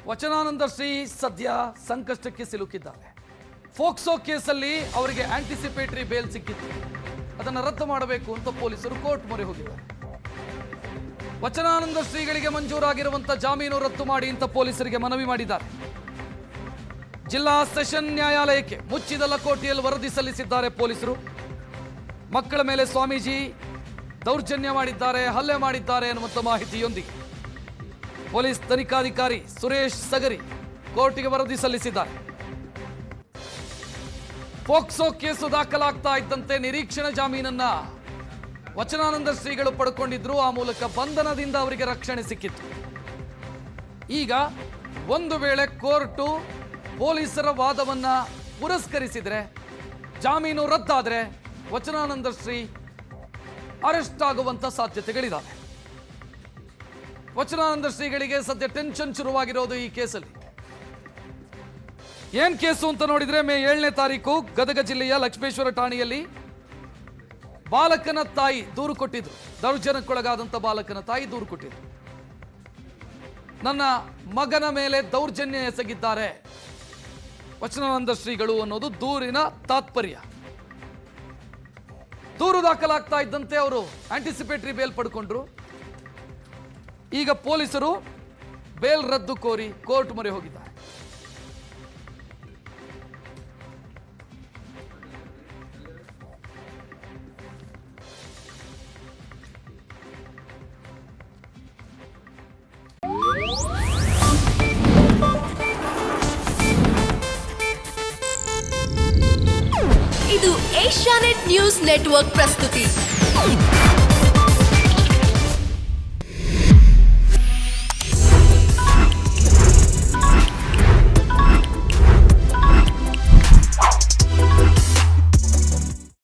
ವಚನಾನಂದ ಶ್ರೀ ಸದ್ಯ ಸಂಕಷ್ಟಕ್ಕೆ ಸಿಲುಕಿದ್ದಾರೆ. ಫೋಕ್ಸೋ ಕೇಸಲ್ಲಿ ಅವರಿಗೆ ಆಂಟಿಸಿಪೇಟರಿ ಬೇಲ್ ಸಿಕ್ಕಿತ್ತು. ಅದನ್ನು ರದ್ದು ಮಾಡಬೇಕು ಅಂತ ಪೊಲೀಸರು ಕೋರ್ಟ್ ಮೊರೆ ಹೋಗಿದ್ದಾರೆ. ವಚನಾನಂದ ಶ್ರೀಗಳಿಗೆ ಮಂಜೂರಾಗಿರುವಂತ ಜಾಮೀನು ರದ್ದು ಮಾಡಿ ಅಂತ ಪೊಲೀಸರಿಗೆ ಮನವಿ ಮಾಡಿದ್ದಾರೆ. ಜಿಲ್ಲಾ ಸೆಷನ್ ನ್ಯಾಯಾಲಯಕ್ಕೆ ಮುಚ್ಚಿದ ಲಕೋಟೆಯಲ್ಲಿ ವರದಿ ಸಲ್ಲಿಸಿದ್ದಾರೆ ಪೊಲೀಸರು. ಮಕ್ಕಳ ಮೇಲೆ ಸ್ವಾಮೀಜಿ ದೌರ್ಜನ್ಯ ಮಾಡಿದ್ದಾರೆ, ಹಲ್ಲೆ ಮಾಡಿದ್ದಾರೆ ಎನ್ನುವಂತ ಮಾಹಿತಿಯೊಂದಿಗೆ ಪೊಲೀಸ್ ತನಿಖಾಧಿಕಾರಿ ಸುರೇಶ್ ಸಗರಿ ಕೋರ್ಟಿಗೆ ವರದಿ ಸಲ್ಲಿಸಿದ್ದಾರೆ. ಫೋಕ್ಸೋ ಕೇಸು ದಾಖಲಾಗ್ತಾ ಇದ್ದಂತೆ ನಿರೀಕ್ಷಣಾ ಜಾಮೀನನ್ನ ವಚನಾನಂದ ಶ್ರೀಗಳು ಪಡ್ಕೊಂಡಿದ್ರು. ಆ ಮೂಲಕ ಬಂಧನದಿಂದ ಅವರಿಗೆ ರಕ್ಷಣೆ ಸಿಕ್ಕಿತ್ತು. ಈಗ ಒಂದು ವೇಳೆ ಕೋರ್ಟು ಪೊಲೀಸರ ವಾದವನ್ನ ಪುರಸ್ಕರಿಸಿದ್ರೆ, ಜಾಮೀನು ರದ್ದಾದ್ರೆ ವಚನಾನಂದ ಶ್ರೀ ಅರೆಸ್ಟ್ ಆಗುವಂತ ಸಾಧ್ಯತೆಗಳಿದ್ದಾವೆ. ವಚನಾನಂದ ಶ್ರೀಗಳಿಗೆ ಸದ್ಯ ಟೆನ್ಷನ್ ಶುರುವಾಗಿರೋದು ಈ ಕೇಸಲ್ಲಿ. ಏನ್ ಕೇಸು ಅಂತ ನೋಡಿದ್ರೆ, ಮೇ 7ನೇ ತಾರೀಕು ಗದಗ ಜಿಲ್ಲೆಯ ಲಕ್ಷ್ಮೇಶ್ವರ ಠಾಣೆಯಲ್ಲಿ ಬಾಲಕನ ತಾಯಿ ದೂರು ಕೊಟ್ಟಿದ್ರು. ದೌರ್ಜನ್ಯಕ್ಕೊಳಗಾದಂತ ಬಾಲಕನ ತಾಯಿ ದೂರು ಕೊಟ್ಟಿದ್ರು. ನನ್ನ ಮಗನ ಮೇಲೆ ದೌರ್ಜನ್ಯ ಎಸಗಿದ್ದಾರೆ ವಚನಾನಂದ ಶ್ರೀಗಳು ಅನ್ನೋದು ದೂರಿನ ತಾತ್ಪರ್ಯ. ದೂರು ದಾಖಲಾಗ್ತಾ ಇದ್ದಂತೆ ಅವರು ಆಂಟಿಸಿಪೇಟರಿ ಬೇಲ್ ಪಡ್ಕೊಂಡ್ರು. ಈಗ ಪೊಲೀಸರು ಬೇಲ್ ರದ್ದು ಕೋರಿ ಕೋರ್ಟ್ ಮೊರೆ ಹೋಗಿದ್ದಾರೆ. ಇದು ಏಷ್ಯಾನೆಟ್ ನ್ಯೂಸ್ ನೆಟ್ವರ್ಕ್ ಪ್ರಸ್ತುತಿ.